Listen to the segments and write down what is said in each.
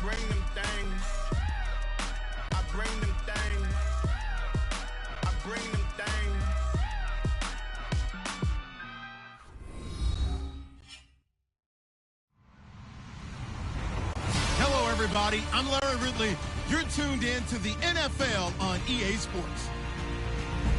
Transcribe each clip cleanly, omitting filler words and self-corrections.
bring them things. I bring them things. I bring them things. Hello, everybody. I'm Larry Ridley. You're tuned in to the NFL on EA Sports.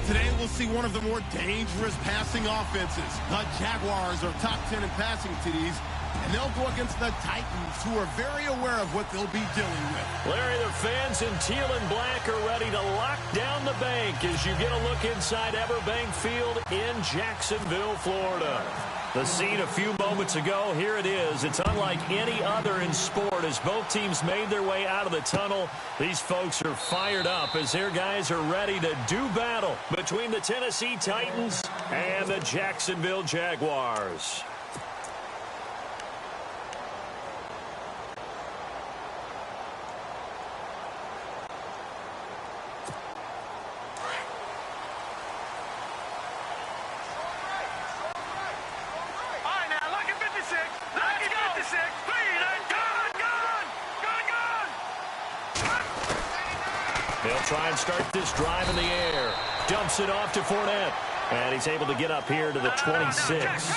Today, we'll see one of the more dangerous passing offenses. The Jaguars are top 10 in passing TDs, and they'll go against the Titans, who are very aware of what they'll be dealing with. Larry, the fans in teal and black are ready to lock down the bank as you get a look inside Everbank Field in Jacksonville, Florida. The scene a few moments ago, here it is. It's unlike any other in sport as both teams made their way out of the tunnel. These folks are fired up as their guys are ready to do battle between the Tennessee Titans and the Jacksonville Jaguars. They'll try and start this drive in the air. Dumps it off to Fournette. And he's able to get up here to the 26.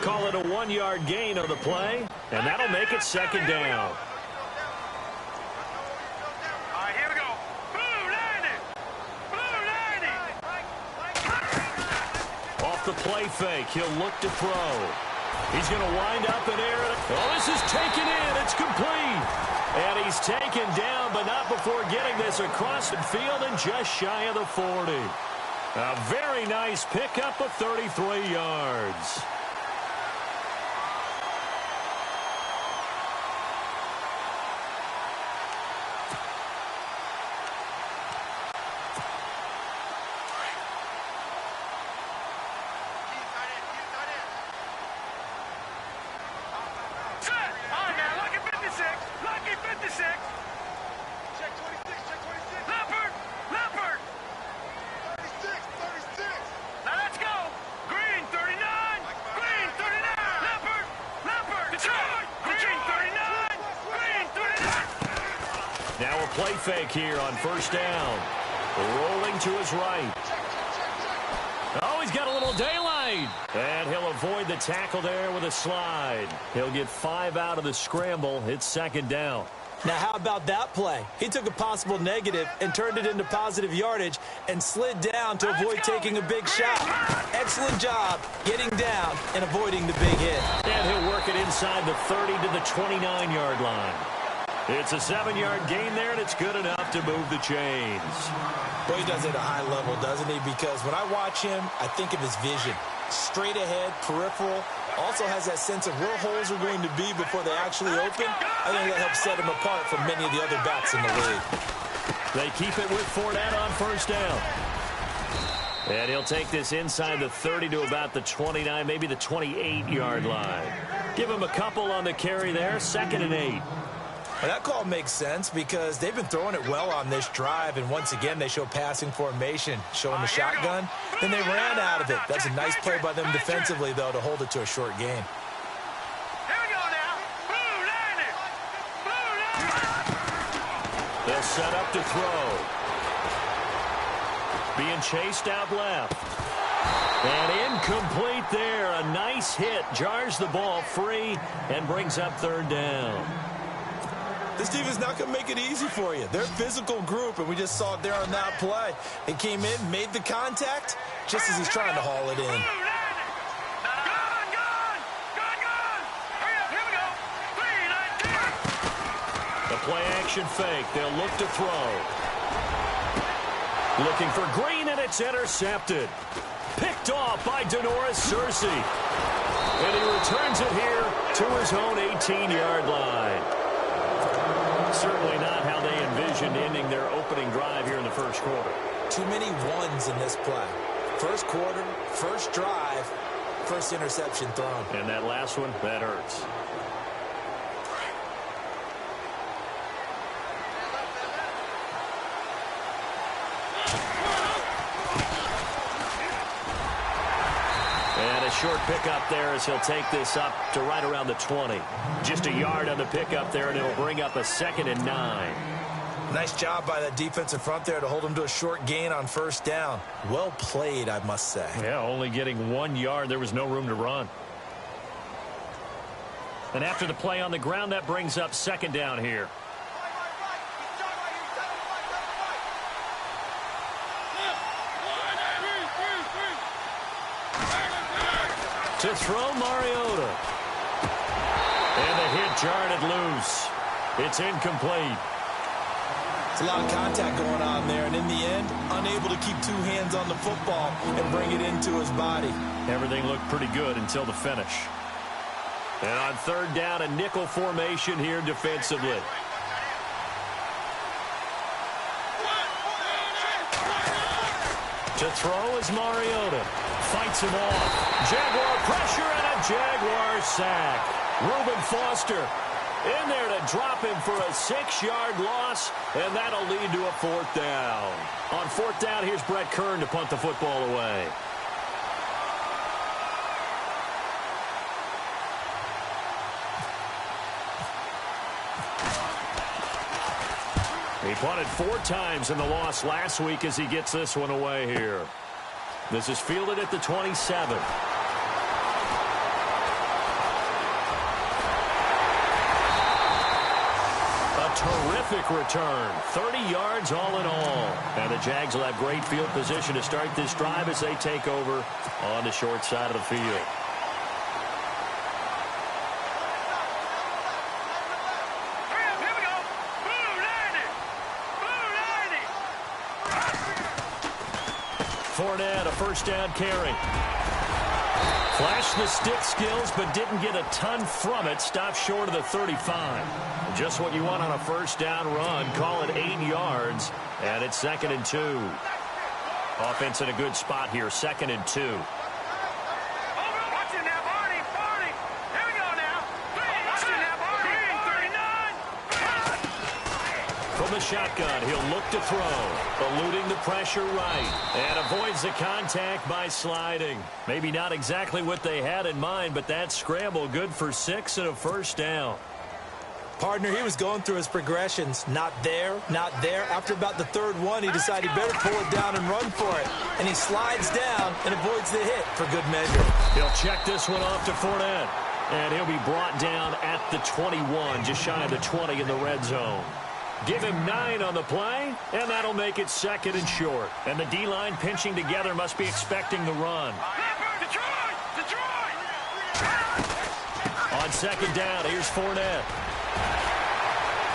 Call it a 1-yard gain on the play. And that'll make it second down. All right, here we go. Blue 90. Off the play fake, he'll look to throw. He's going to wind up in air. Oh, this is taken in. It's complete. And he's taken down, but not before getting this across the field and just shy of the 40. A very nice pickup of 33 yards. Now a play fake here on first down. Rolling to his right. Oh, he's got a little daylight. And he'll avoid the tackle there with a slide. He'll get 5 out of the scramble. It's second down. Now, how about that play? He took a possible negative and turned it into positive yardage and slid down to avoid taking a big shot. Excellent job getting down and avoiding the big hit. And he'll work it inside the 30 to the 29-yard line. It's a 7-yard gain there, and it's good enough to move the chains. Well, he does it at a high level, doesn't he? Because when I watch him, I think of his vision. Straight ahead, peripheral. Also has that sense of where holes are going to be before they actually open. I think that helps set him apart from many of the other backs in the league. They keep it with Fournette on first down. And he'll take this inside the 30 to about the 29, maybe the 28-yard line. Give him a couple on the carry there, 2nd and 8. Well, that call makes sense because they've been throwing it well on this drive, and once again they show passing formation, showing the shotgun. Then they ran out of it. That's a nice play by them defensively, though, to hold it to a short gain. Here we go now. Blue 90. They'll set up to throw. Being chased out left. And incomplete there. A nice hit. Jars the ball free and brings up 3rd down. This team is not going to make it easy for you. They're a physical group, and we just saw it there on that play. They came in, made the contact, just as he's trying to haul it in. The play-action fake. They'll look to throw. Looking for Green, and it's intercepted. Picked off by Denoris Searcy. And he returns it here to his own 18-yard line. Certainly not how they envisioned ending their opening drive here in the first quarter. Too many ones in this play. First quarter, first drive, first interception thrown. And that last one, that hurts. short pickup there as he'll take this up to right around the 20. Just a yard on the pickup there, and it'll bring up a 2nd and 9. Nice job by that defensive front there to hold him to a short gain on first down. Well played, I must say. Yeah, only getting 1 yard. There was no room to run. And after the play on the ground, that brings up 2nd down here. To throw, Mariota. And the hit jarred loose. It's incomplete. It's a lot of contact going on there, and in the end, unable to keep 2 hands on the football and bring it into his body. Everything looked pretty good until the finish. And on 3rd down, a nickel formation here defensively. To throw is Mariota. Fights him off. Jaguar pressure and a Jaguar sack. Reuben Foster in there to drop him for a 6-yard loss, and that'll lead to a 4th down. On 4th down, here's Brett Kern to punt the football away. He punted 4 times in the loss last week as he gets this one away here. This is fielded at the 27. A terrific return. 30 yards all in all. And the Jags will have great field position to start this drive as they take over on the short side of the field. Fournette, a 1st down carry. Flashed the stick skills, but didn't get a ton from it. Stopped short of the 35. Just what you want on a 1st down run. Call it 8 yards, and it's 2nd and 2. Offense in a good spot here, 2nd and 2. From the shotgun, he'll look to throw. Eluding the pressure right. And avoids the contact by sliding. Maybe not exactly what they had in mind, but that scramble good for 6 and a 1st down. Partner, he was going through his progressions. Not there, not there. After about the 3rd one, he decided he better pull it down and run for it. And he slides down and avoids the hit for good measure. He'll check this one off to Fournette. And he'll be brought down at the 21, just shy of the 20 in the red zone. Give him 9 on the play, and that'll make it 2nd and short. And the D-line pinching together must be expecting the run. On 2nd down, here's Fournette.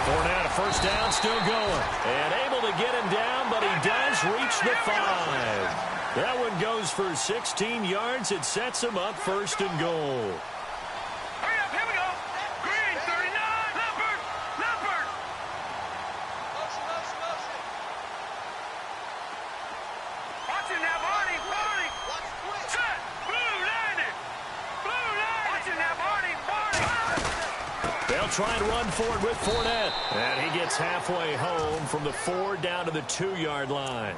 Fournette, a 1st down, still going. And able to get him down, but he does reach the 5. That one goes for 16 yards. It sets him up 1st and goal. Try and run forward with Fournette. And he gets halfway home from the 4 down to the 2-yard line.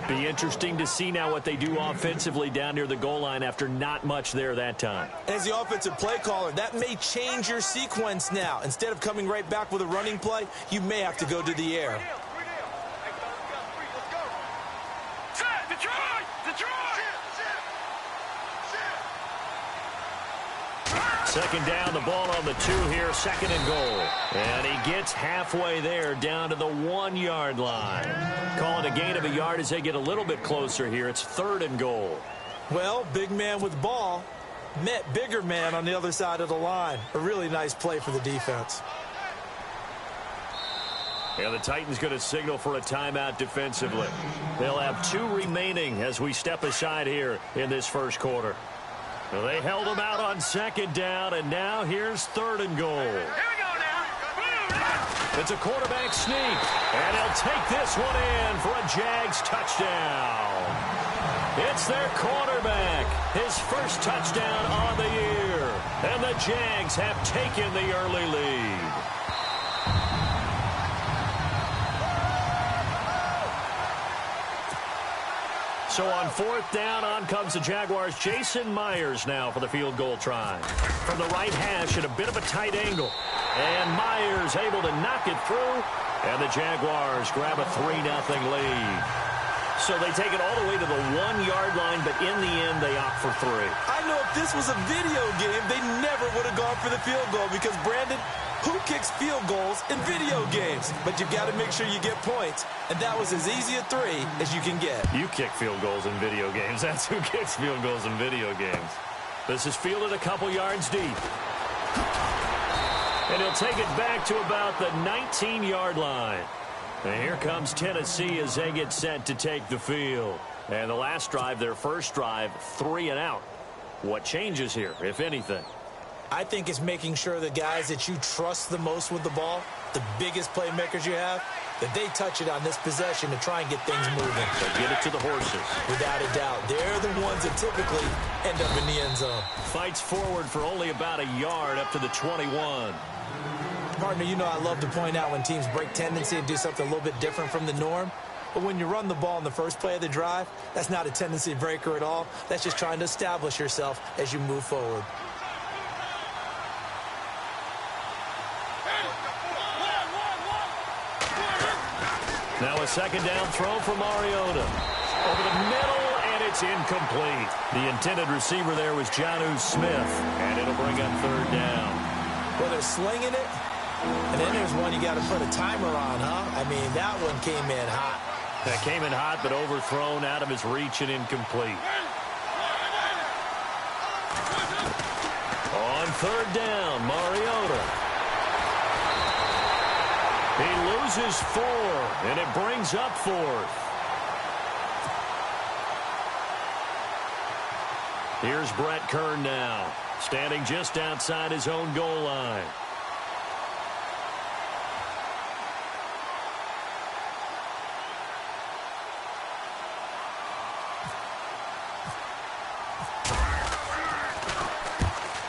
Be interesting to see now what they do offensively down near the goal line after not much there that time. As the offensive play caller, that may change your sequence now. Instead of coming right back with a running play, you may have to go to the air. Second down, the ball on the 2 here, 2nd and goal. And he gets halfway there down to the 1-yard line. Calling a gain of a yard as they get a little bit closer here. It's 3rd and goal. Well, big man with ball met bigger man on the other side of the line. A really nice play for the defense. Yeah, the Titans going to signal for a timeout defensively. They'll have 2 remaining as we step aside here in this first quarter. Well, they held him out on 2nd down, and now here's 3rd and goal. Here we go now. It's a quarterback sneak, and he'll take this one in for a Jags touchdown. It's their quarterback, his first touchdown on the year, and the Jags have taken the early lead. So on fourth down, on comes the Jaguars. Jason Myers now for the field goal try. From the right hash at a bit of a tight angle. And Myers able to knock it through. And the Jaguars grab a 3-0 lead. So they take it all the way to the 1-yard line, but in the end, they opt for 3. I know if this was a video game, they never would have gone for the field goal because, Brandon, who kicks field goals in video games? But you've got to make sure you get points, and that was as easy a 3 as you can get. You kick field goals in video games. That's who kicks field goals in video games. This is fielded a couple yards deep. And he'll take it back to about the 19-yard line. And here comes Tennessee as they get set to take the field. And the last drive, their first drive, 3 and out. What changes here, if anything? I think it's making sure the guys that you trust the most with the ball, the biggest playmakers you have, that they touch it on this possession to try and get things moving. So get it to the horses. Without a doubt. They're the ones that typically end up in the end zone. Fights forward for only about a yard up to the 21. Partner, you know I love to point out when teams break tendency and do something a little bit different from the norm. But when you run the ball in the first play of the drive, that's not a tendency breaker at all. That's just trying to establish yourself as you move forward. Now a second down throw for Mariota. Over the middle, and it's incomplete. The intended receiver there was Jonnu Smith, and it'll bring up third down. Well, they're slinging it, and then there's one you got to put a timer on, huh? I mean, that one came in hot. That came in hot, but overthrown out of his reach and incomplete. On third down, Mariota. He loses 4, and it brings up 4th. Here's Brett Kern now, standing just outside his own goal line.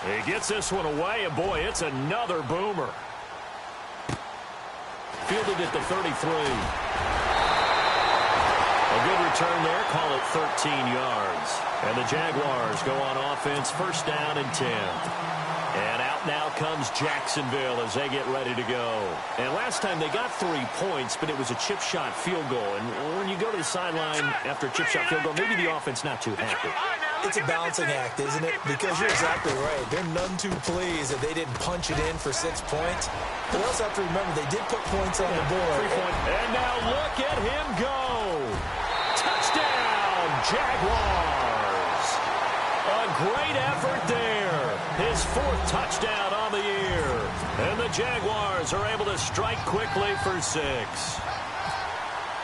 He gets this one away, and boy, it's another boomer. Fielded at the 33. A good return there, call it 13 yards. And the Jaguars go on offense, first down and 10. And out now comes Jacksonville as they get ready to go. And last time they got 3 points, but it was a chip shot field goal. And when you go to the sideline after a chip shot field goal, maybe the offense not too happy. It's a balancing act, isn't it? Because you're exactly right. They're none too pleased that they didn't punch it in for 6 points. But also have to remember they did put points on the board. 3 points. And now look at him go. Touchdown, Jaguars. A great effort there. His 4th touchdown on the year. And the Jaguars are able to strike quickly for 6.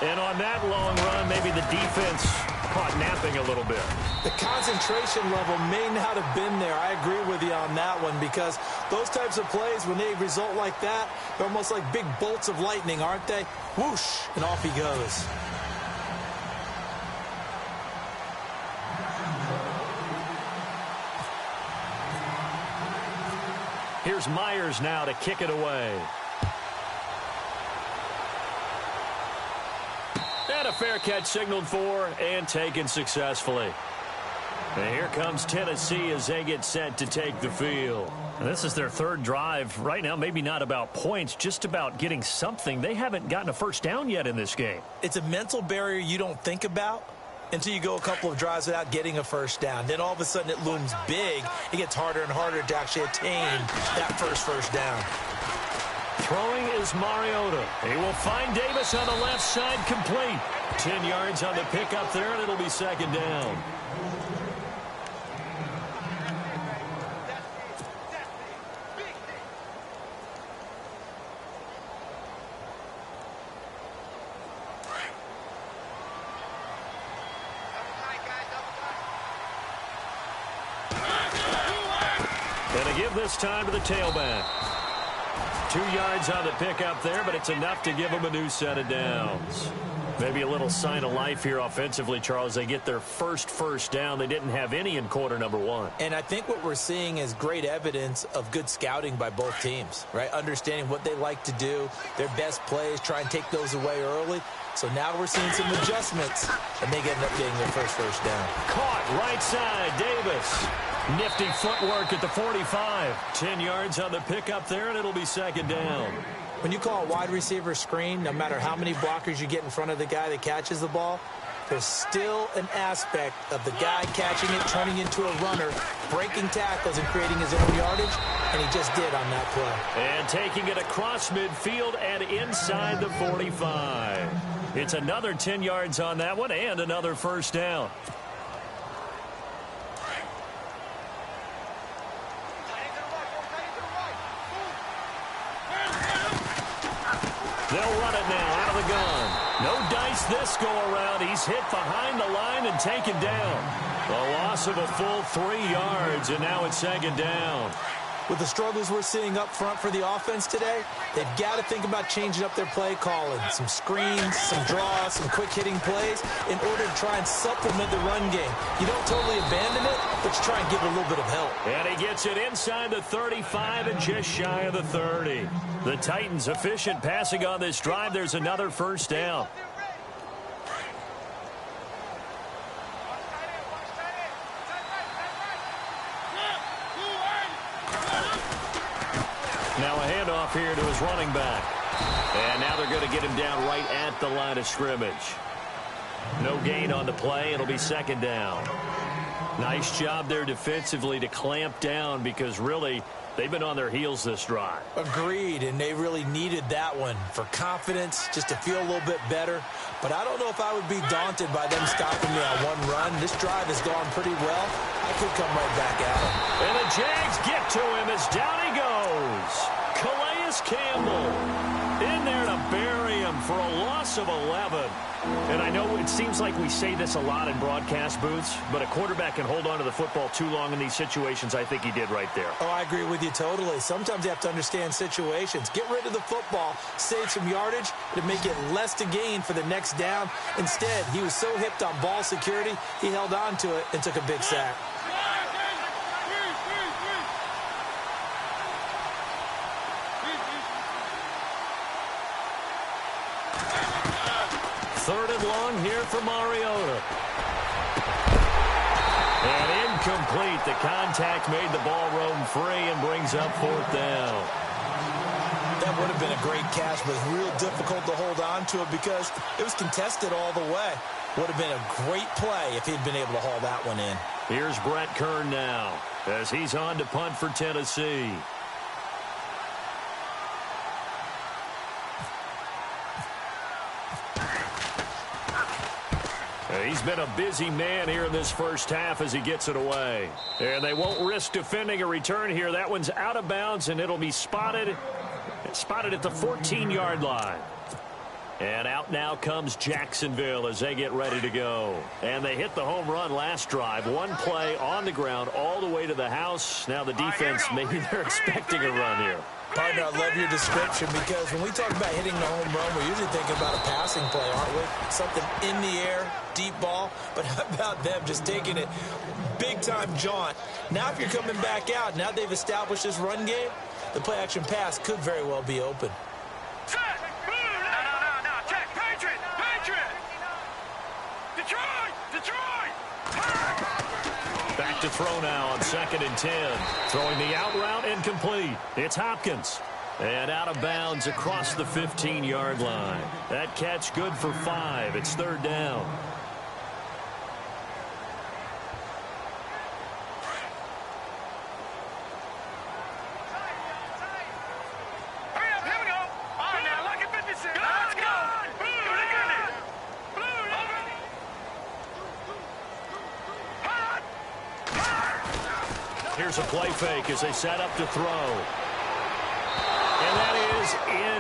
And on that long run, maybe the defense caught napping a little bit. The concentration level may not have been there. I agree with you on that one because those types of plays, when they result like that, they're almost like big bolts of lightning, aren't they? Whoosh, and off he goes. Here's Myers now to kick it away. And a fair catch signaled for and taken successfully. And here comes Tennessee as they get set to take the field. And this is their 3rd drive. Right now, maybe not about points, just about getting something. They haven't gotten a first down yet in this game. It's a mental barrier you don't think about until you go a couple of drives without getting a first down. Then all of a sudden it looms big. It gets harder and harder to actually attain that first down. Throwing is Mariota. He will find Davis on the left side, complete. 10 yards on the pickup there, and it'll be second down. And to give this time to the tailback. 2 yards on the pickup there, but it's enough to give him a new set of downs. Maybe a little sign of life here offensively, Charles. They get their first down. They didn't have any in quarter number 1. And I think what we're seeing is great evidence of good scouting by both teams, right? Understanding what they like to do, their best plays, try and take those away early. So now we're seeing some adjustments, and they end up getting their first down. Caught right side, Davis. Nifty footwork at the 45. 10 yards on the pickup there, and it'll be 2nd down. When you call a wide receiver screen, no matter how many blockers you get in front of the guy that catches the ball, there's still an aspect of the guy catching it, turning into a runner, breaking tackles and creating his own yardage, and he just did on that play. And taking it across midfield and inside the 45. It's another 10 yards on that one and another 1st down. They'll run it now out of the gun. No dice this go around. He's hit behind the line and taken down. A loss of a full 3 yards, and now it's 2nd down. With the struggles we're seeing up front for the offense today, they've got to think about changing up their play calling. Some screens, some draws, some quick-hitting plays in order to try and supplement the run game. You don't totally abandon it, but you try and give it a little bit of help. And he gets it inside the 35 and just shy of the 30. The Titans efficient passing on this drive. There's another 1st down. Now a handoff here to his running back. And now they're going to get him down right at the line of scrimmage. No gain on the play. It'll be 2nd down. Nice job there defensively to clamp down because really they've been on their heels this drive. Agreed, and they really needed that one for confidence, just to feel a little bit better. But I don't know if I would be daunted by them stopping me on one run. This drive has gone pretty well. I could come right back at him. And the Jags get to him as down he goes. Calais Campbell in there to bury him for a loss of 11. And I know it seems like we say this a lot in broadcast booths, but a quarterback can hold on to the football too long in these situations. I think he did right there. Oh, I agree with you totally. Sometimes you have to understand situations. Get rid of the football, save some yardage to make it less to gain for the next down. Instead, he was so hipped on ball security, he held on to it and took a big sack. Third and long here for Mariota. And incomplete. The contact made the ball roam free and brings up 4th down. That would have been a great catch, but it's real difficult to hold on to it because it was contested all the way. Would have been a great play if he'd been able to haul that one in. Here's Brett Kern now as he's on to punt for Tennessee. He's been a busy man here in this first half as he gets it away. And they won't risk defending a return here. That one's out of bounds, and it'll be spotted at the 14-yard line. And out now comes Jacksonville as they get ready to go. And they hit the home run last drive. One play on the ground all the way to the house. Now the defense, maybe they're expecting a run here. Partner, I love your description because when we talk about hitting the home run, we're usually thinking about a passing play, aren't we? Something in the air, deep ball. But how about them just taking it big-time jaunt? Now if you're coming back out, now they've established this run game, the play-action pass could very well be open. Set! Move! No. Check! Patriot! Detroit! Back to throw now on 2nd and 10. Throwing the out route incomplete. It's Hopkins. And out of bounds across the 15-yard line. That catch good for 5. It's 3rd down. Hurry up, here we go! All right, now, look at 56. Let's go! Blue, look at it! Blue, Here's a play fake as they set up to throw. And that is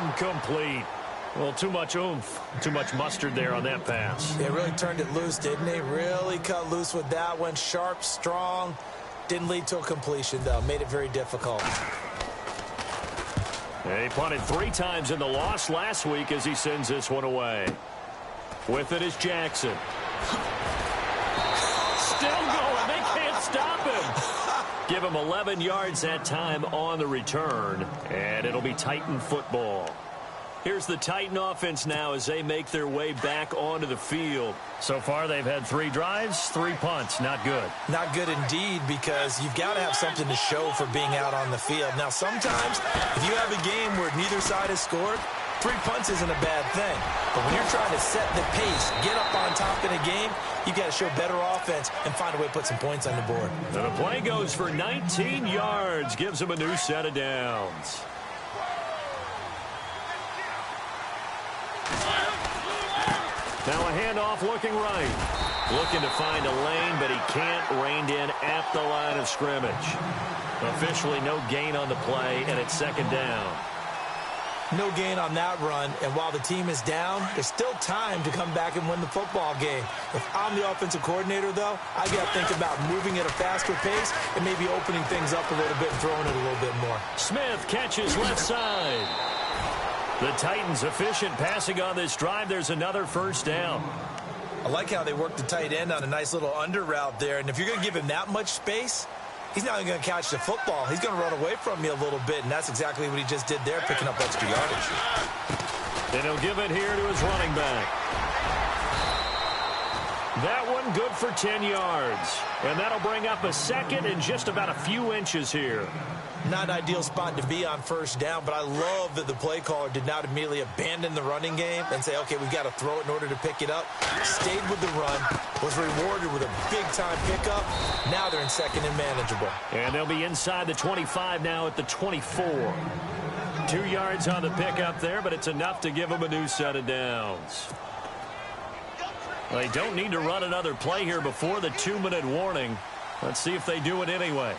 incomplete. Well, too much oomph, too much mustard there on that pass. They really turned it loose, didn't they? Really cut loose with that one. Sharp, strong. Didn't lead to a completion, though. Made it very difficult. He punted 3 times in the loss last week as he sends this one away. With it is Jackson. Still going. They can't stop him. Give him 11 yards that time on the return, and it'll be Titan football. Here's the Titan offense now as they make their way back onto the field. So far, they've had 3 drives, 3 punts. Not good. Not good indeed, because you've got to have something to show for being out on the field. Now, sometimes, if you have a game where neither side has scored, 3 punts isn't a bad thing. But when you're trying to set the pace, get up on top in a game, you've got to show better offense and find a way to put some points on the board. And the play goes for 19 yards, gives them a new set of downs. Now a handoff looking right. Looking to find a lane, but he can't. Reined in at the line of scrimmage. Officially no gain on the play, and it's 2nd down. No gain on that run, and while the team is down, there's still time to come back and win the football game. If I'm the offensive coordinator, though, I got to think about moving at a faster pace and maybe opening things up a little bit and throwing it a little bit more. Smith catches left side. The Titans efficient passing on this drive. There's another 1st down. I like how they work the tight end on a nice little under route there, and if you're going to give him that much space, he's not going to catch the football. He's going to run away from you a little bit, and that's exactly what he just did there, picking up extra yardage. And he'll give it here to his running back. That one good for 10 yards. And that'll bring up a 2nd and just about a few inches here. Not an ideal spot to be on 1st down, but I love that the play caller did not immediately abandon the running game and say, okay, we've got to throw it in order to pick it up. Stayed with the run, was rewarded with a big-time pickup. Now they're in 2nd and manageable. And they'll be inside the 25 now at the 24. 2 yards on the pickup there, but it's enough to give them a new set of downs. They don't need to run another play here before the 2-minute warning. Let's see if they do it anyway.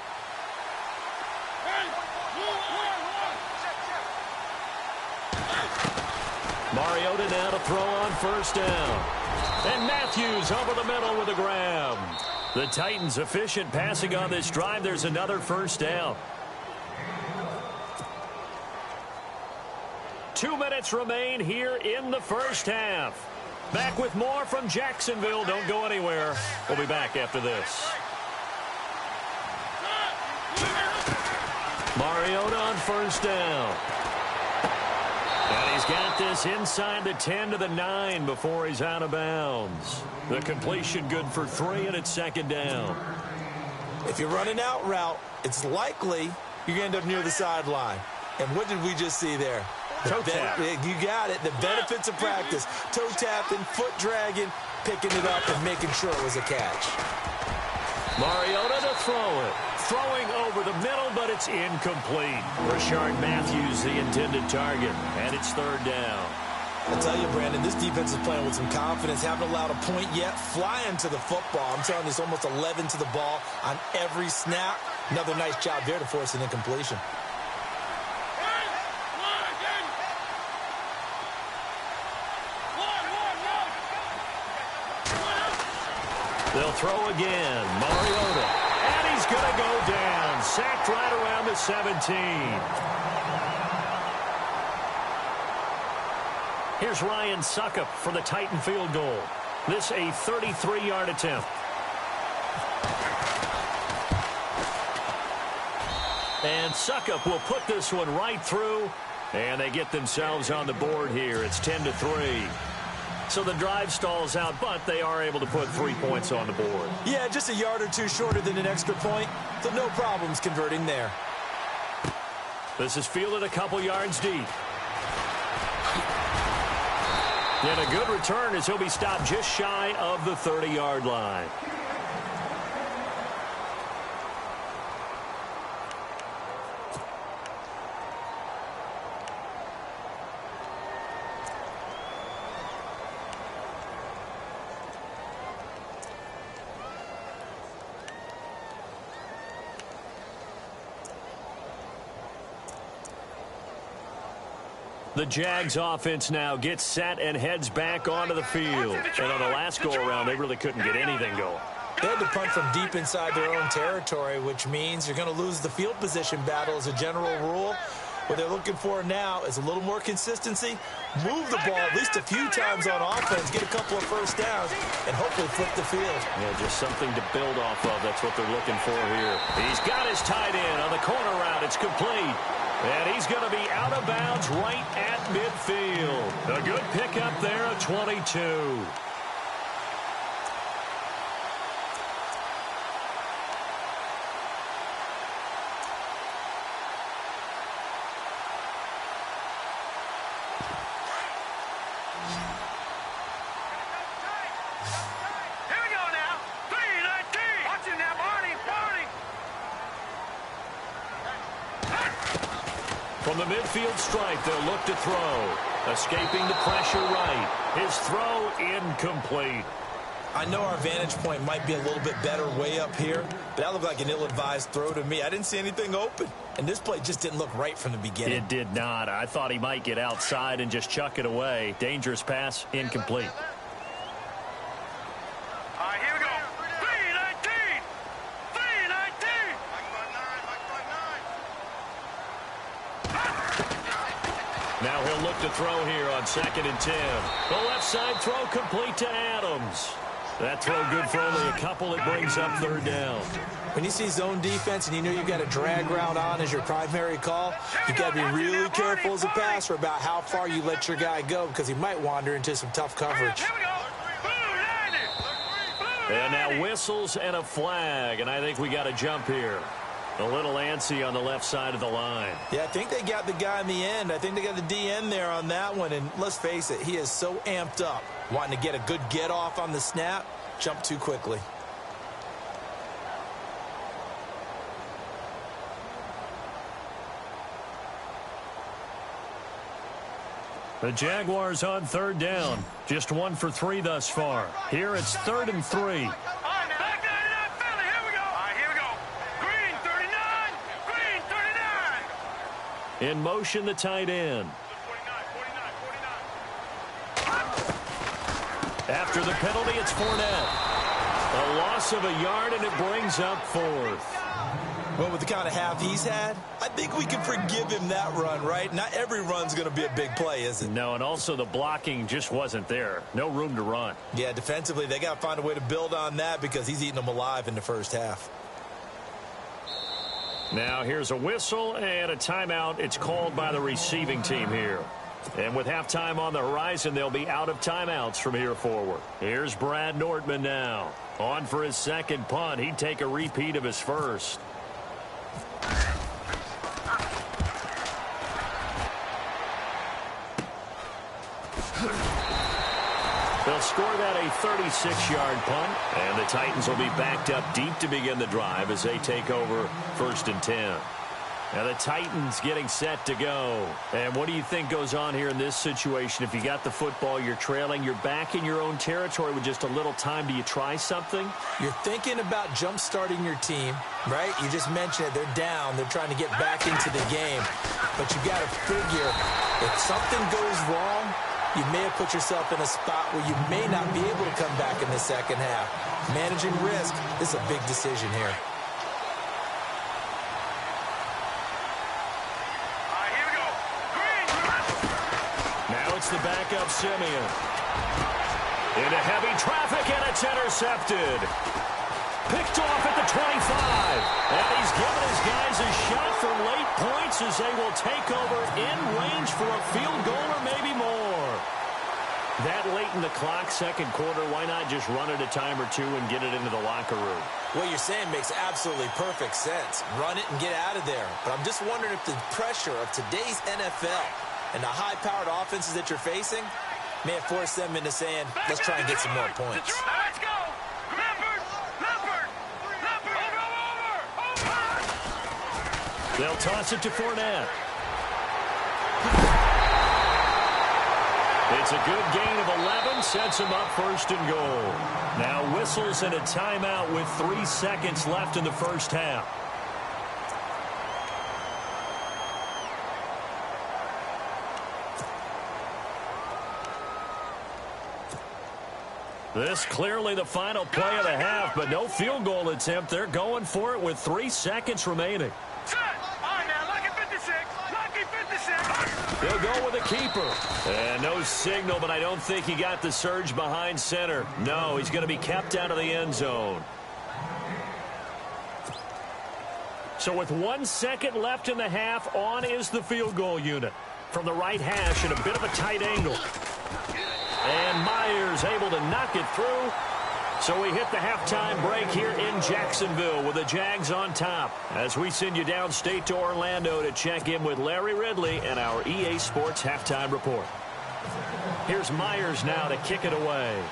Mariota now to throw on 1st down. And Matthews over the middle with a grab. The Titans efficient passing on this drive. There's another 1st down. 2 minutes remain here in the 1st half. Back with more from Jacksonville. Don't go anywhere. We'll be back after this. Mariota on 1st down. And he's got this inside the 10 to the 9 before he's out of bounds. The completion good for 3, and it's 2nd down. If you're running out route, it's likely you're going to end up near the sideline. And what did we just see there? Toe tap. You got it. The benefits of practice. Toe tapping, foot dragging, picking it up, and making sure it was a catch. Mariota to throw it. Throwing over the middle, but it's incomplete. Rashard Matthews, the intended target, and it's 3rd down. I tell you, Brandon, this defense is playing with some confidence. Haven't allowed a point yet. Flying to the football. I'm telling you, it's almost 11 to the ball on every snap. Another nice job there to force an incompletion. They'll throw again. Mariota. And he's going to go down. Sacked right around the 17. Here's Ryan Succop for the Titan field goal. This a 33-yard attempt. And Succop will put this one right through. And they get themselves on the board here. It's 10-3. So the drive stalls out, but they are able to put 3 points on the board. Yeah, just a yard or two shorter than an extra point, so no problems converting there. This is fielded a couple yards deep. And a good return as he'll be stopped just shy of the 30-yard line. The Jags offense now gets set and heads back onto the field. And on the last go-around, they really couldn't get anything going. They had to punt from deep inside their own territory, which means you're going to lose the field position battle as a general rule. What they're looking for now is a little more consistency, move the ball at least a few times on offense, get a couple of first downs, and hopefully flip the field. Yeah, just something to build off of. That's what they're looking for here. He's got his tight end on the corner route. It's complete. And he's going to be out of bounds right at midfield. A good pickup there at 22. From the midfield stripe, they'll look to throw. Escaping the pressure right. His throw incomplete. I know our vantage point might be a little bit better way up here, but that looked like an ill-advised throw to me. I didn't see anything open, and this play just didn't look right from the beginning. It did not. I thought he might get outside and just chuck it away. Dangerous pass, incomplete. Now he'll look to throw here on 2nd and 10. The left side throw complete to Adams. That throw good for only a couple. It brings up 3rd down. When you see zone defense and you know you've got a drag route on as your primary call, you've got to be really careful as a passer about how far you let your guy go because he might wander into some tough coverage. And now whistles and a flag, and I think we got a jump here. A little antsy on the left side of the line. Yeah, I think they got the guy in the end. I think they got the DN there on that one. And let's face it, he is so amped up, wanting to get a good get off on the snap, jump too quickly. The Jaguars on 3rd down. Just 1 for 3 thus far. Here it's 3rd and 3. In motion, the tight end. After the penalty, it's Fournette. A loss of a yard, and it brings up 4th. Well, with the kind of half he's had, I think we can forgive him that run, right? Not every run's going to be a big play, is it? No, and also the blocking just wasn't there. No room to run. Yeah, defensively, they got to find a way to build on that because he's eating them alive in the first half. Now here's a whistle and a timeout. It's called by the receiving team here. And with halftime on the horizon, they'll be out of timeouts from here forward. Here's Brad Nortman now. On for his 2nd punt. He'd take a repeat of his first. They'll score that a 36-yard punt, and the Titans will be backed up deep to begin the drive as they take over 1st and 10. Now the Titans getting set to go. And what do you think goes on here in this situation? If you got the football, you're trailing, you're back in your own territory with just a little time. Do you try something? You're thinking about jump-starting your team, right? You just mentioned it. They're down. They're trying to get back into the game. But you got to figure if something goes wrong, you may have put yourself in a spot where you may not be able to come back in the second half. Managing risk is a big decision here. Now it's the backup Simeon. Into heavy traffic, and it's intercepted. Picked off at the 25. And he's given his guys a shot for late points as they will take over in range for a field goal or maybe more. That late in the clock, 2nd quarter, why not just run it a time or two and get it into the locker room? What you're saying makes absolutely perfect sense. Run it and get out of there. But I'm just wondering if the pressure of today's NFL and the high-powered offenses that you're facing may have forced them into saying, let's try and get some more points. Let's go! They'll toss it to Fournette. It's a good gain of 11, sets him up 1st and goal. Now whistles and a timeout with 3 seconds left in the first half. This clearly the final play of the half, but no field goal attempt. They're going for it with 3 seconds remaining. Set! All right, now, lucky 56. Lucky 56. go with a keeper. And no signal, but I don't think he got the surge behind center. No, he's going to be kept out of the end zone. So with 1 second left in the half, on is the field goal unit. From the right hash at a bit of a tight angle. And Myers able to knock it through. So we hit the halftime break here in Jacksonville with the Jags on top as we send you downstate to Orlando to check in with Larry Ridley and our EA Sports Halftime Report. Here's Myers now to kick it away.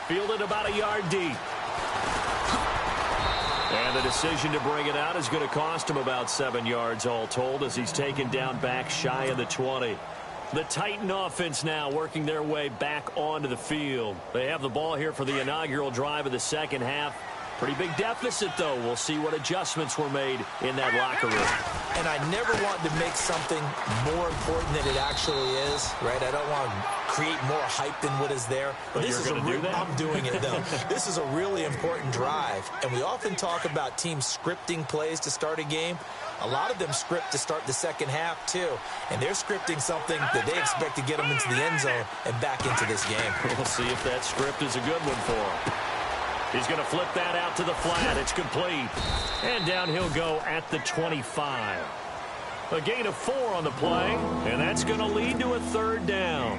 Fielded about a yard deep. And the decision to bring it out is going to cost him about 7 yards all told as he's taken down back shy of the 20. The Titan offense now working their way back onto the field. They have the ball here for the inaugural drive of the second half. Pretty big deficit, though. We'll see what adjustments were made in that locker room. And I never want to make something more important than it actually is, right? I don't want to create more hype than what is there. But this you're going to do that? I'm doing it, though. This is a really important drive. And we often talk about teams scripting plays to start a game. A lot of them script to start the second half, too. And they're scripting something that they expect to get them into the end zone and back into this game. We'll see if that script is a good one for him. He's going to flip that out to the flat. It's complete. And down he'll go at the 25. A gain of 4 on the play, and that's going to lead to a third down.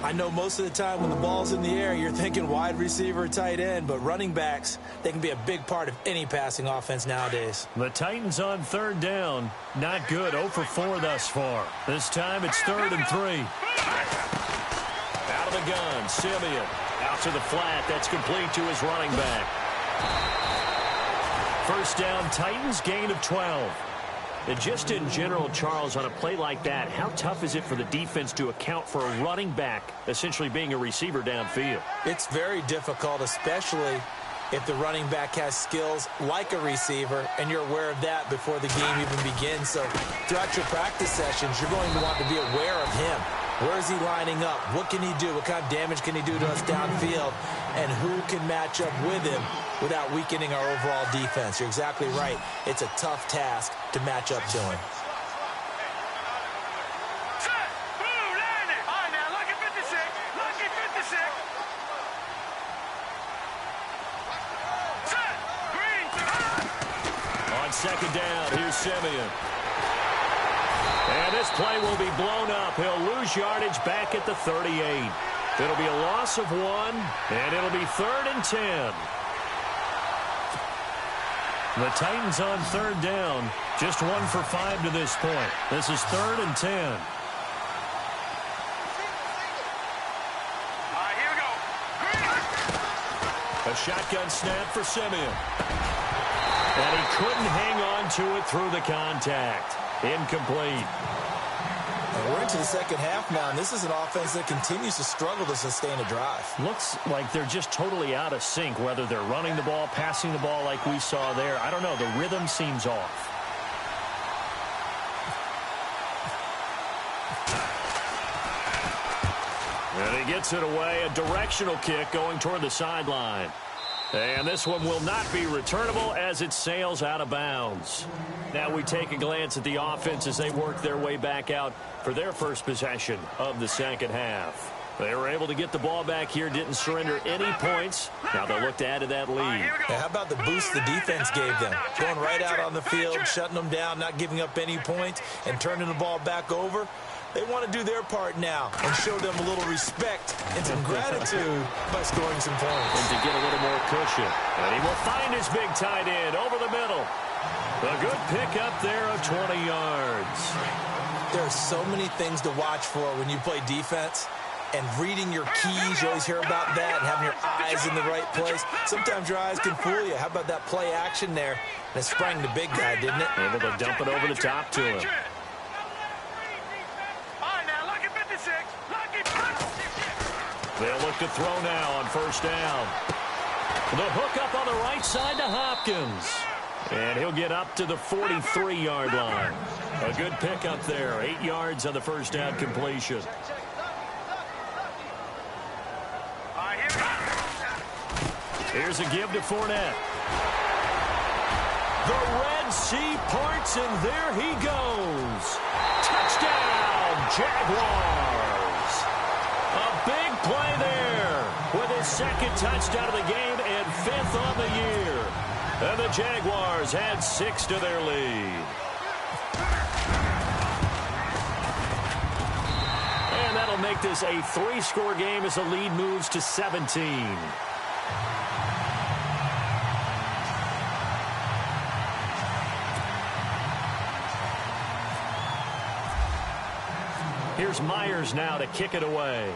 I know most of the time when the ball's in the air, you're thinking wide receiver, tight end, but running backs, they can be a big part of any passing offense nowadays. The Titans on third down. Not good. 0 for 4 thus far. This time it's 3rd and 3. Out of the gun, Simeon. Out to the flat. That's complete to his running back. First down, Titans, gain of 12. And just in general, Charles, on a play like that, how tough is it for the defense to account for a running back essentially being a receiver downfield? It's very difficult, especially if the running back has skills like a receiver, and you're aware of that before the game even begins. So throughout your practice sessions, you're going to want to be aware of him. Where is he lining up? What can he do? What kind of damage can he do to us downfield? And who can match up with him without weakening our overall defense? You're exactly right. It's a tough task to match up to him. On second down, here's Simeon. And this play will be blown up. He'll lose yardage back at the 38. It'll be a loss of 1, and it'll be 3rd and 10. The Titans on third down. Just 1 for 5 to this point. This is 3rd and 10. All right, here we go. A shotgun snap for Simeon. And he couldn't hang on to it through the contact. Incomplete. And we're into the second half now, and this is an offense that continues to struggle to sustain a drive. Looks like they're just totally out of sync, whether they're running the ball, passing the ball like we saw there. I don't know. The rhythm seems off. And he gets it away. A directional kick going toward the sideline. And this one will not be returnable as it sails out of bounds. Now we take a glance at the offense as they work their way back out for their first possession of the second half. They were able to get the ball back here, didn't surrender any points. Now they'll look to add to that lead. How about the boost the defense gave them? Going right out on the field, shutting them down, not giving up any points, and turning the ball back over. They want to do their part now and show them a little respect and some gratitude by scoring some points. And to get a little more cushion. And he will find his big tight end over the middle. A good pickup there of 20 yards. There are so many things to watch for when you play defense. And reading your keys, you always hear about that, and having your eyes in the right place. Sometimes your eyes can fool you. How about that play action there? And it sprang the big guy, didn't it? Able to dump it over the top to him. They'll look to throw now on first down. The hook up on the right side to Hopkins. And he'll get up to the 43-yard line. A good pickup there. 8 yards on the first down completion. Here's a give to Fournette. The Red Sea parts, and there he goes. Touchdown, Jaguars. A big play there with his second touchdown of the game and 5th on the year. And the Jaguars add 6 to their lead. And that'll make this a 3-score game as the lead moves to 17. Here's Myers now to kick it away.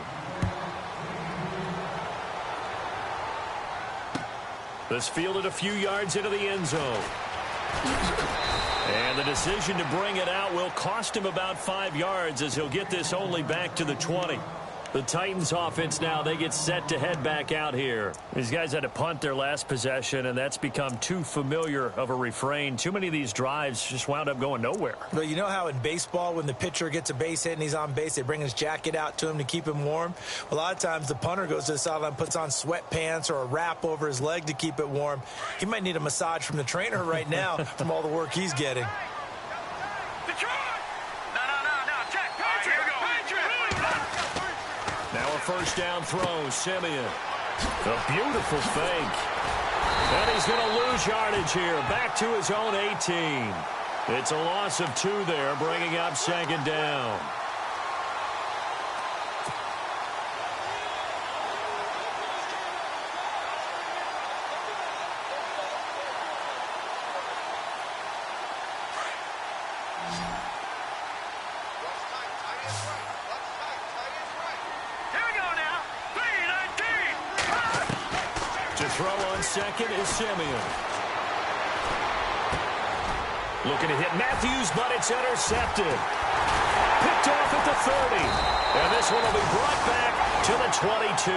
This fielded a few yards into the end zone. And the decision to bring it out will cost him about 5 yards as he'll get this only back to the 20. The Titans offense now, they get set to head back out here. These guys had to punt their last possession, and that's become too familiar of a refrain. Too many of these drives just wound up going nowhere. But you know how in baseball, when the pitcher gets a base hit and he's on base, they bring his jacket out to him to keep him warm? A lot of times the punter goes to the sideline, puts on sweatpants or a wrap over his leg to keep it warm. He might need a massage from the trainer right now from all the work he's getting. Now a first down throw, Simeon. A beautiful fake. And he's going to lose yardage here. Back to his own 18. It's a loss of 2 there, bringing up 2nd down. Throw on second is Simeon. Looking to hit Matthews, but it's intercepted. Picked off at the 30. And this one will be brought back to the 22.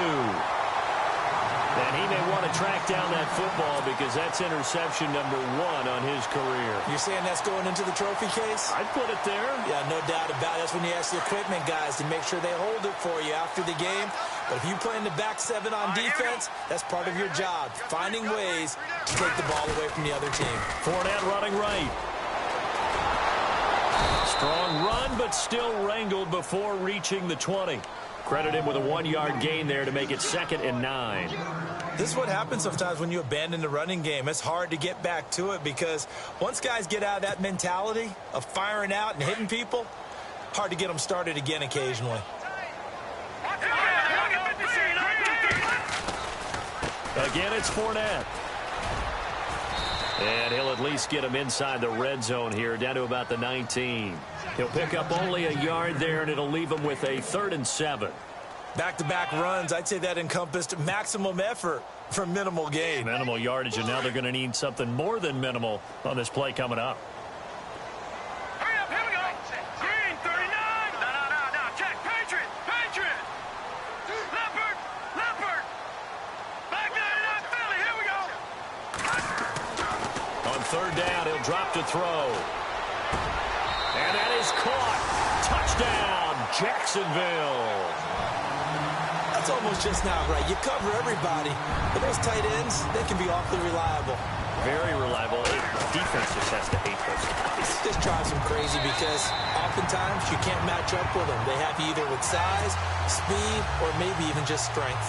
And he may want to track down that football because that's interception number 1 on his career. You're saying that's going into the trophy case? I'd put it there. Yeah, no doubt about it. That's when you ask the equipment guys to make sure they hold it for you after the game. But if you play in the back 7 on defense, that's part of your job, finding ways to take the ball away from the other team. Fournette running right. Strong run, but still wrangled before reaching the 20. Credit him with a 1-yard gain there to make it 2nd and 9. This is what happens sometimes when you abandon the running game. It's hard to get back to it because once guys get out of that mentality of firing out and hitting people, hard to get them started again occasionally. Again, it's Fournette. And he'll at least get him inside the red zone here, down to about the 19. He'll pick up only a yard there, and it'll leave him with a 3rd and 7. Back-to-back runs, I'd say that encompassed maximum effort for minimal gain. Minimal yardage, and now they're going to need something more than minimal on this play coming up. Hurry up, here we go. Green, 39. No. Check. Patriot. Leopard. Back 99, Philly, here we go. On 3rd down, he'll drop to throw. And that is caught. Touchdown, Jacksonville. That's almost just now right. You cover everybody. But those tight ends, they can be awfully reliable. Very reliable. Defense just has to hate those guys. This drives them crazy because oftentimes you can't match up with them. They have you either with size, speed, or maybe even just strength.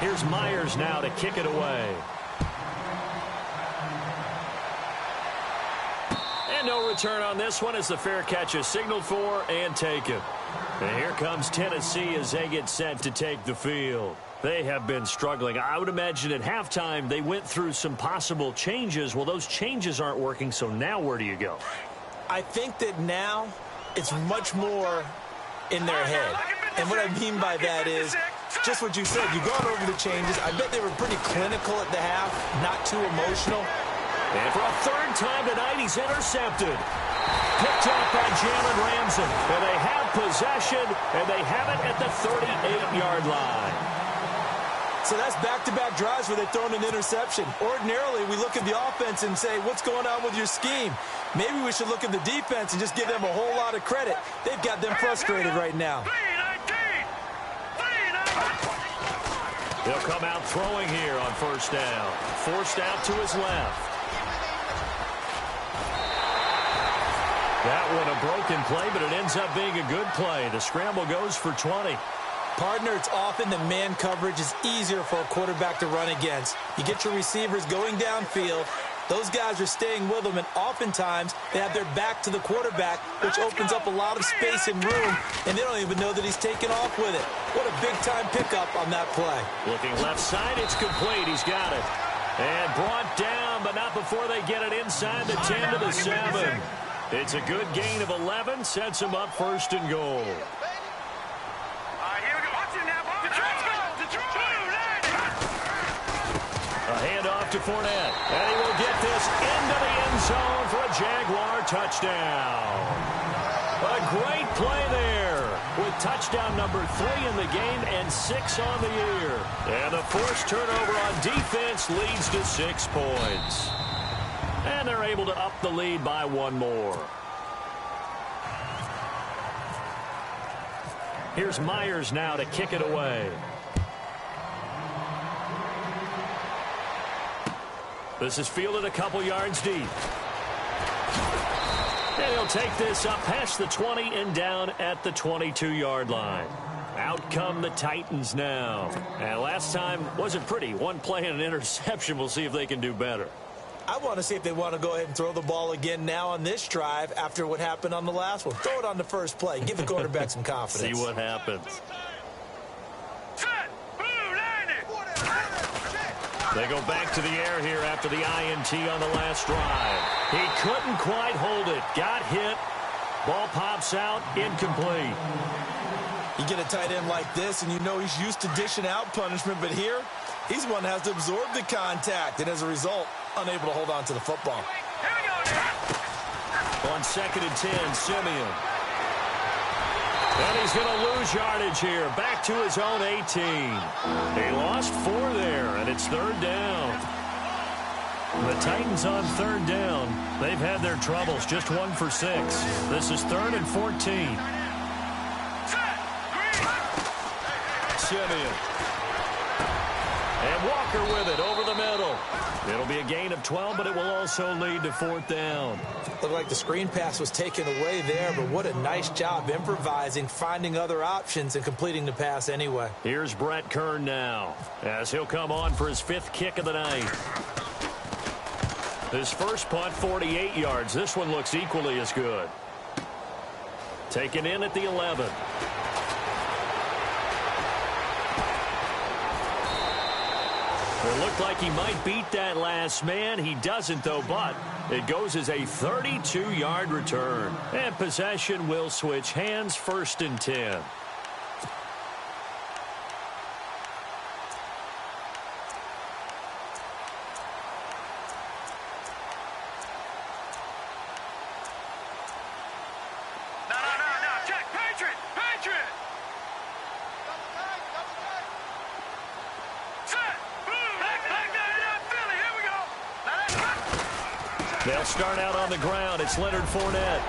Here's Myers now to kick it away. And no return on this one as the fair catch is signaled for and taken. And here comes Tennessee as they get set to take the field. They have been struggling. I would imagine at halftime they went through some possible changes. Well, those changes aren't working, so now where do you go? I think that now it's much more in their head. And what I mean by that is just what you said. You've gone over the changes. I bet they were pretty clinical at the half, not too emotional. And for a 3rd time tonight, he's intercepted. Picked up by Jalen Ramsey. And they have possession, and they have it at the 38-yard line. So that's back-to-back drives where they've thrown an interception. Ordinarily, we look at the offense and say, what's going on with your scheme? Maybe we should look at the defense and just give them a whole lot of credit. They've got them frustrated right now. They'll come out throwing here on 1st down. Forced out to his left. That one a broken play, but it ends up being a good play. The scramble goes for 20. Partner, it's often that man coverage is easier for a quarterback to run against. You get your receivers going downfield. Those guys are staying with them, and oftentimes they have their back to the quarterback, which opens up a lot of space and room, and they don't even know that he's taken off with it. What a big-time pickup on that play. Looking left side, it's complete. He's got it. And brought down, but not before they get it inside the 10 to the 7. It's a good gain of 11, sets him up first and goal. A handoff to Fournette, and he will get this into the end zone for a Jaguar touchdown. A great play there with touchdown number 3 in the game and 6 on the year. And the forced turnover on defense leads to 6 points. And they're able to up the lead by 1 more. Here's Myers now to kick it away. This is fielded a couple yards deep. And he'll take this up past the 20 and down at the 22-yard line. Out come the Titans now. And last time wasn't pretty. 1 play and an interception. We'll see if they can do better. I want to see if they want to go ahead and throw the ball again now on this drive after what happened on the last one. Throw it on the first play. Give the quarterback some confidence. See what happens. They go back to the air here after the INT on the last drive. He couldn't quite hold it. Got hit. Ball pops out. Incomplete. You get a tight end like this, and you know he's used to dishing out punishment, but here, he's one that has to absorb the contact, and as a result, unable to hold on to the football. On 2nd and 10, Simeon. And he's going to lose yardage here. Back to his own 18. He lost 4 there, and it's 3rd down. The Titans on 3rd down. They've had their troubles. Just 1 for 6. This is 3rd and 14. Simeon. And Walker with it over the middle. It'll be a gain of 12, but it will also lead to 4th down. Looked like the screen pass was taken away there, but what a nice job improvising, finding other options, and completing the pass anyway. Here's Brett Kern now, as he'll come on for his 5th kick of the night. His first punt, 48 yards. This one looks equally as good. Taken in at the 11. It looked like he might beat that last man. He doesn't, though, but it goes as a 32-yard return. And possession will switch hands, 1st and 10. They'll start out on the ground. It's Leonard Fournette.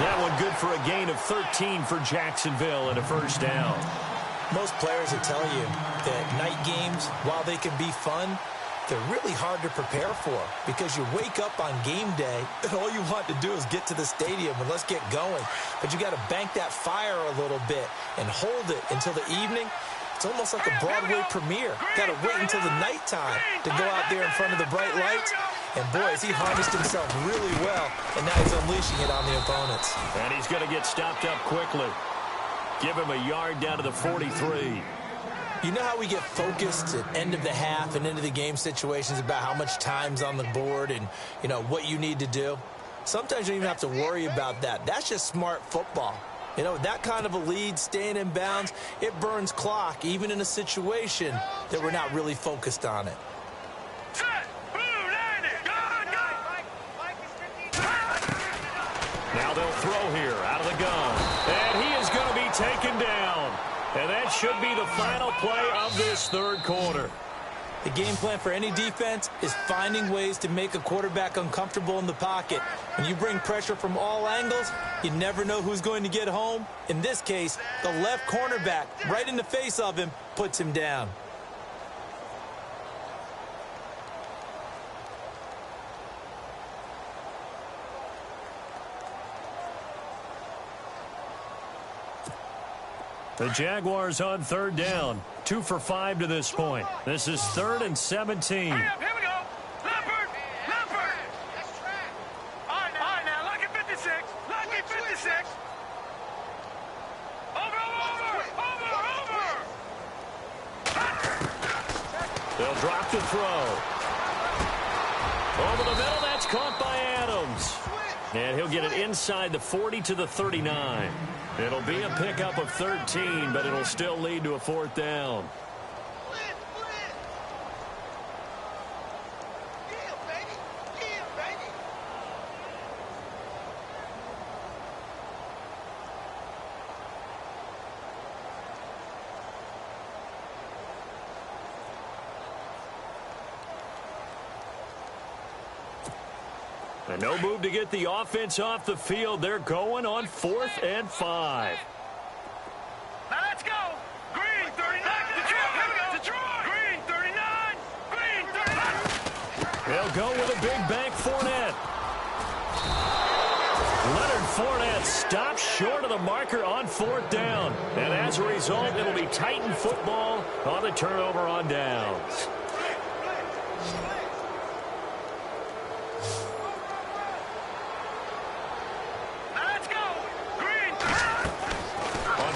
That one good for a gain of 13 for Jacksonville and a 1st down. Most players will tell you that night games, while they can be fun, they're really hard to prepare for because you wake up on game day and all you want to do is get to the stadium and let's get going. But you got to bank that fire a little bit and hold it until the evening. It's almost like a Broadway premiere. Got to wait until the nighttime to go out there in front of the bright lights. And, boy, has he harnessed himself really well, and now he's unleashing it on the opponents. And he's going to get stopped up quickly. Give him a yard down to the 43. You know how we get focused at end of the half and into the game situations about how much time's on the board and, you know, what you need to do? Sometimes you don't even have to worry about that. That's just smart football. You know, that kind of a lead, staying in bounds, it burns clock, even in a situation that we're not really focused on it. Now they'll throw here out of the gun. And he is going to be taken down. And that should be the final play of this 3rd quarter. The game plan for any defense is finding ways to make a quarterback uncomfortable in the pocket. When you bring pressure from all angles, you never know who's going to get home. In this case, the left cornerback, right in the face of him, puts him down. The Jaguars on third down. 2 for 5 to this point. This is 3rd and 17. Here we go. Leopard. All right, now, look at 56. Look at 56. Over. They'll drop the throw. Over the middle, that's caught by Adams. And he'll get it inside the 40 to the 39. It'll be a pickup of 13, but it'll still lead to a 4th down. And no move to get the offense off the field. They're going on 4th and 5. Now let's go. Green 39. Detroit. Green 39. Green 39. They'll go with a big bank Fournette. Leonard Fournette stops short of the marker on 4th down. And as a result, it'll be Titan football on the turnover on downs.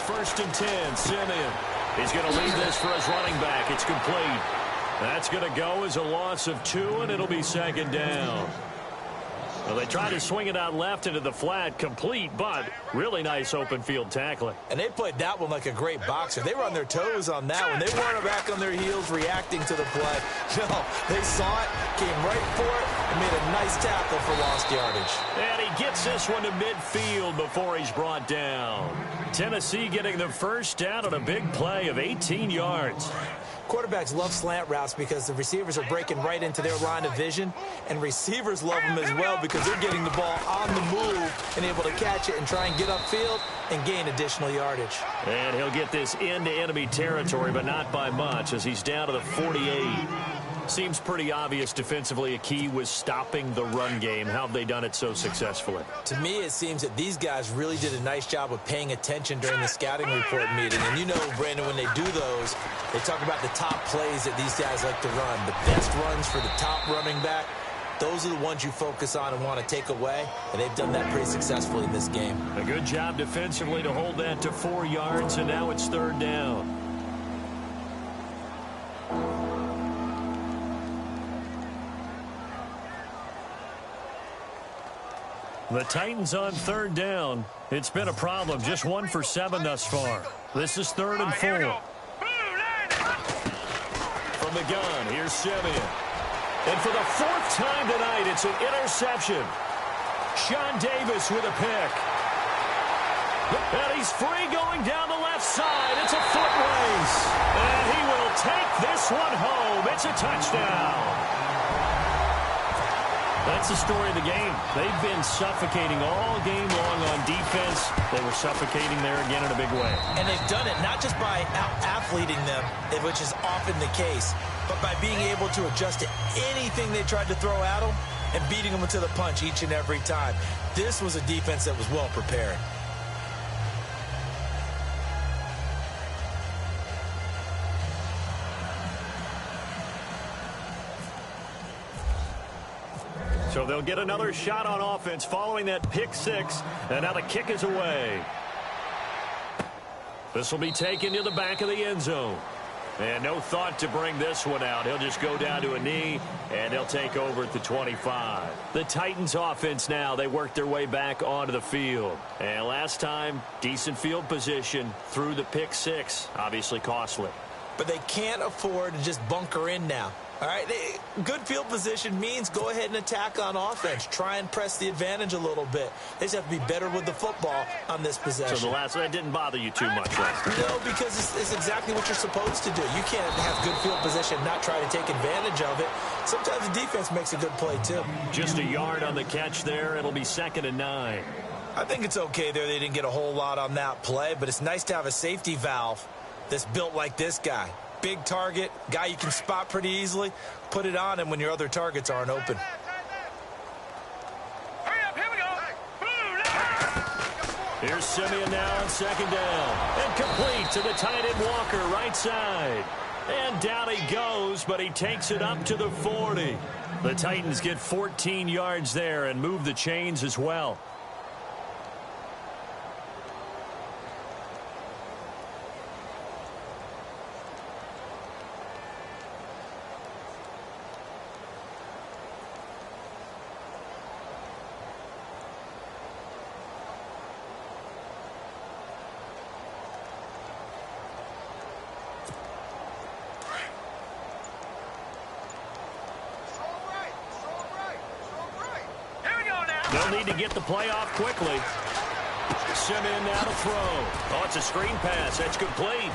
First and 10, Simeon. He's going to lead this for his running back. It's complete. That's going to go as a loss of 2, and it'll be 2nd down. Well, they tried to swing it out left into the flat, complete, but really nice open field tackling. And they played that one like a great boxer. They were on their toes on that one. They weren't back on their heels reacting to the play. No, they saw it, came right for it, and made a nice tackle for lost yardage. And he gets this one to midfield before he's brought down. Tennessee getting the first down on a big play of 18 yards. Quarterbacks love slant routes because the receivers are breaking right into their line of vision, and receivers love them as well because they're getting the ball on the move and able to catch it and try and get upfield and gain additional yardage. And he'll get this into enemy territory, but not by much as he's down to the 48. Seems pretty obvious defensively a key was stopping the run game. How have they done it so successfully? To me, it seems that these guys really did a nice job of paying attention during the scouting report meeting. And you know, Brandon, when they do those, they talk about the top plays that these guys like to run. The best runs for the top running back. Those are the ones you focus on and want to take away, and they've done that pretty successfully in this game. A good job defensively to hold that to 4 yards, and now it's 3rd down. The Titans on 3rd down. It's been a problem. Just 1 for 7 thus far. This is 3rd and 4. From the gun, here's Simeon. And for the 4th time tonight, it's an interception. Sean Davis with a pick. And he's free going down the left side. It's a foot race. And he will take this one home. It's a touchdown. That's the story of the game. They've been suffocating all game long on defense. They were suffocating there again in a big way. And they've done it not just by out-athleting them, which is often the case, but by being able to adjust to anything they tried to throw at them and beating them to the punch each and every time. This was a defense that was well prepared. So they'll get another shot on offense following that pick 6. And now the kick is away. This will be taken to the back of the end zone. And no thought to bring this one out. He'll just go down to a knee, and he'll take over at the 25. The Titans offense now, they work their way back onto the field. And last time, decent field position through the pick 6. Obviously costly. But they can't afford to just bunker in now. All right, good field position means go ahead and attack on offense. Try and press the advantage a little bit. They just have to be better with the football on this possession. So the last one didn't bother you too much last time? No, because it's exactly what you're supposed to do. You can't have good field position and not try to take advantage of it. Sometimes the defense makes a good play, too. Just a yard on the catch there. It'll be 2nd and 9. I think it's okay there. They didn't get a whole lot on that play, but it's nice to have a safety valve that's built like this guy. Big target, guy you can spot pretty easily. Put it on him when your other targets aren't open. Hurry up, here we go. Here's Simeon now on second down. And complete to the tight end Walker, right side. And down he goes, but he takes it up to the 40. The Titans get 14 yards there and move the chains as well. They'll need to get the play off quickly. Simeon now to throw. Oh, it's a screen pass. That's complete.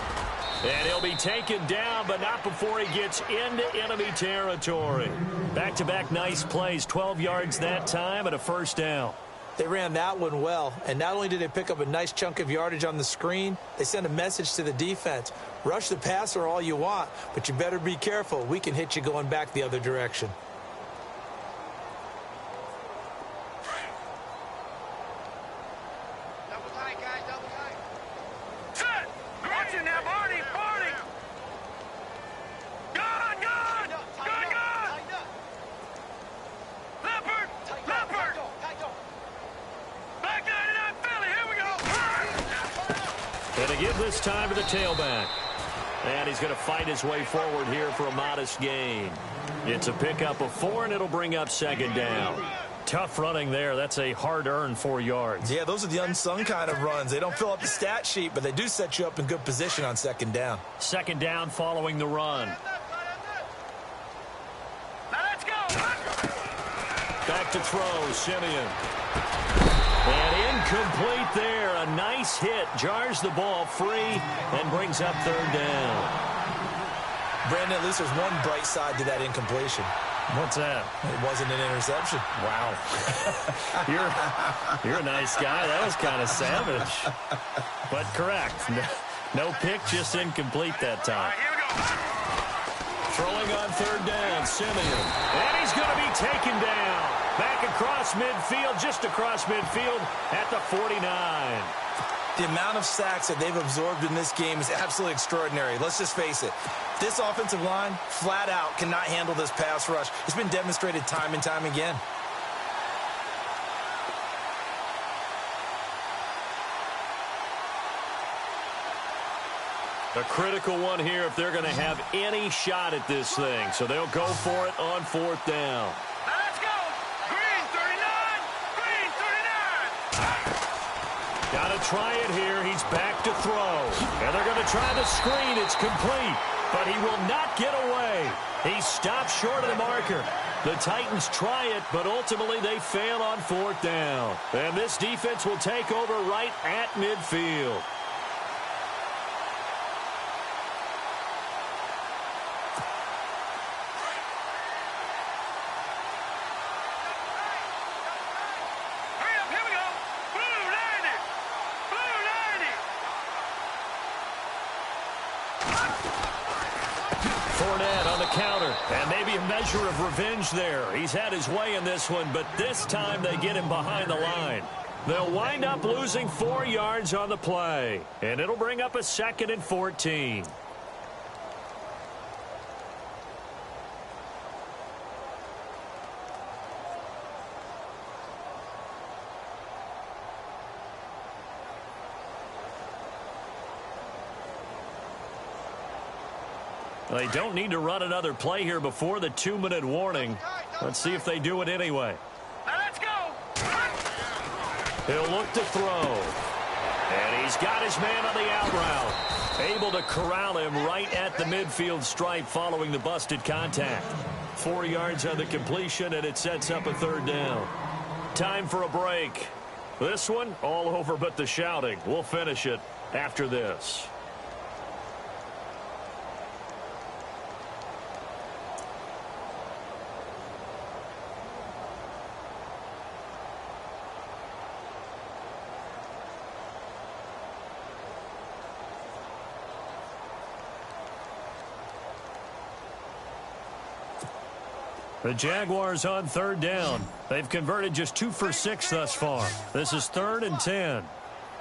And he'll be taken down, but not before he gets into enemy territory. Back-to-back nice plays. 12 yards that time and a first down. They ran that one well, and not only did they pick up a nice chunk of yardage on the screen, they sent a message to the defense. Rush the passer all you want, but you better be careful. We can hit you going back the other direction. This time to the tailback. And he's going to fight his way forward here for a modest gain. It's a pickup of 4, and it'll bring up second down. Tough running there. That's a hard-earned 4 yards. Yeah, those are the unsung kind of runs. They don't fill up the stat sheet, but they do set you up in good position on second down. Second down following the run. Now let's go. Back to throw, Simeon. And incomplete there. A nice hit. Jars the ball free and brings up third down. Brandon, at least there's one bright side to that incompletion. What's that? It wasn't an interception. Wow. You're a nice guy. That was kind of savage. But correct. No pick, just incomplete that time. Here we go. Throwing on third down, Simeon. And he's going to be taken down. Back across midfield, just across midfield at the 49. The amount of sacks that they've absorbed in this game is absolutely extraordinary. Let's just face it. This offensive line, flat out, cannot handle this pass rush. It's been demonstrated time and time again. A critical one here if they're going to have any shot at this thing. So they'll go for it on fourth down. Now let's go. Green 39. Green 39. Got to try it here. He's back to throw. And they're going to try the screen. It's complete. But he will not get away. He stopped short of the marker. The Titans try it, but ultimately they fail on fourth down. And this defense will take over right at midfield. And maybe a measure of revenge there. He's had his way in this one, but this time they get him behind the line. They'll wind up losing 4 yards on the play, and it'll bring up a 2nd and 14. They don't need to run another play here before the 2-minute warning. Let's see if they do it anyway. Let's go. He'll look to throw. And he's got his man on the out route. Able to corral him right at the midfield stripe following the busted contact. 4 yards on the completion, and it sets up a third down. Time for a break. This one, all over but the shouting. We'll finish it after this. The Jaguars on third down. They've converted just 2 for 6 thus far. This is 3rd and 10.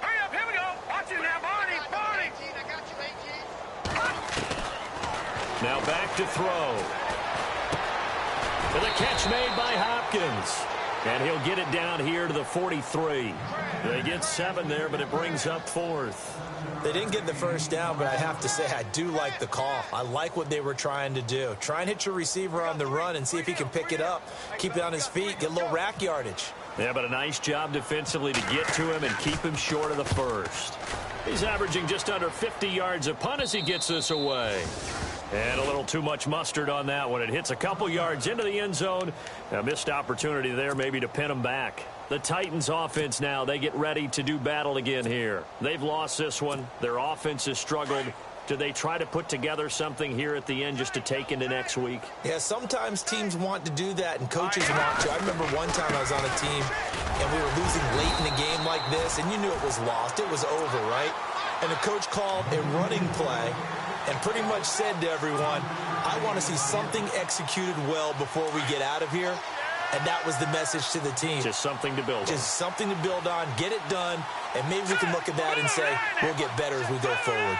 Hurry Now back to throw. And the catch made by Hopkins. And he'll get it down here to the 43. They get 7 there, but it brings up 4th. They didn't get the first down, but I have to say I do like the call. I like what they were trying to do. Try and hit your receiver on the run and see if he can pick it up. Keep it on his feet, get a little rack yardage. Yeah, but a nice job defensively to get to him and keep him short of the first. He's averaging just under 50 yards a punt as he gets this away. And a little too much mustard on that one. It hits a couple yards into the end zone. A missed opportunity there maybe to pin him back. The Titans offense now, they get ready to do battle again here. They've lost this one. Their offense has struggled. Do they try to put together something here at the end just to take into next week? Yeah, sometimes teams want to do that and coaches want to. I remember one time I was on a team and we were losing late in a game like this and you knew it was lost. It was over, right? And the coach called a running play and pretty much said to everyone, I want to see something executed well before we get out of here. And that was the message to the team. Just something to build on. Just something to build on, get it done, and maybe we can look at that and say, we'll get better as we go forward.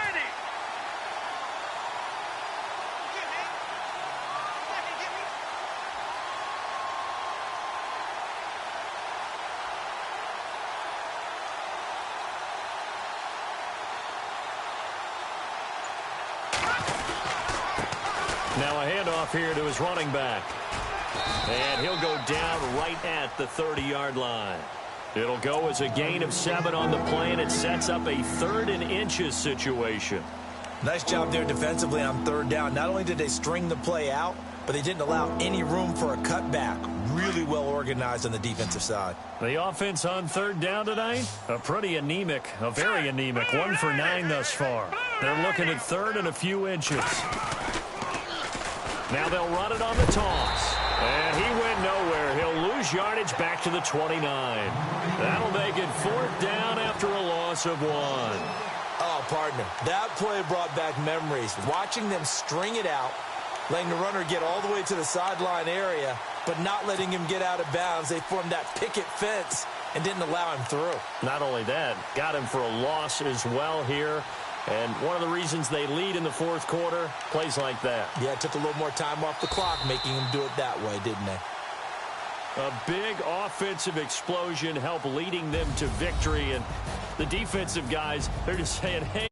Now a handoff here to his running back. And he'll go down right at the 30-yard line. It'll go as a gain of 7 on the play, and it sets up a 3rd and inches situation. Nice job there defensively on 3rd down. Not only did they string the play out, but they didn't allow any room for a cutback. Really well organized on the defensive side. The offense on 3rd down tonight, a very anemic, 1 for 9 thus far. They're looking at 3rd and a few inches. Now they'll run it on the toss. And he went nowhere. He'll lose yardage back to the 29. That'll make it 4th down after a loss of 1. Oh, partner, that play brought back memories. Watching them string it out, letting the runner get all the way to the sideline area, but not letting him get out of bounds. They formed that picket fence and didn't allow him through. Not only that, got him for a loss as well here. And one of the reasons they lead in the 4th quarter, plays like that. Yeah, it took a little more time off the clock, making him do it that way, didn't they? A big offensive explosion helped leading them to victory. And the defensive guys, they're just saying, hey,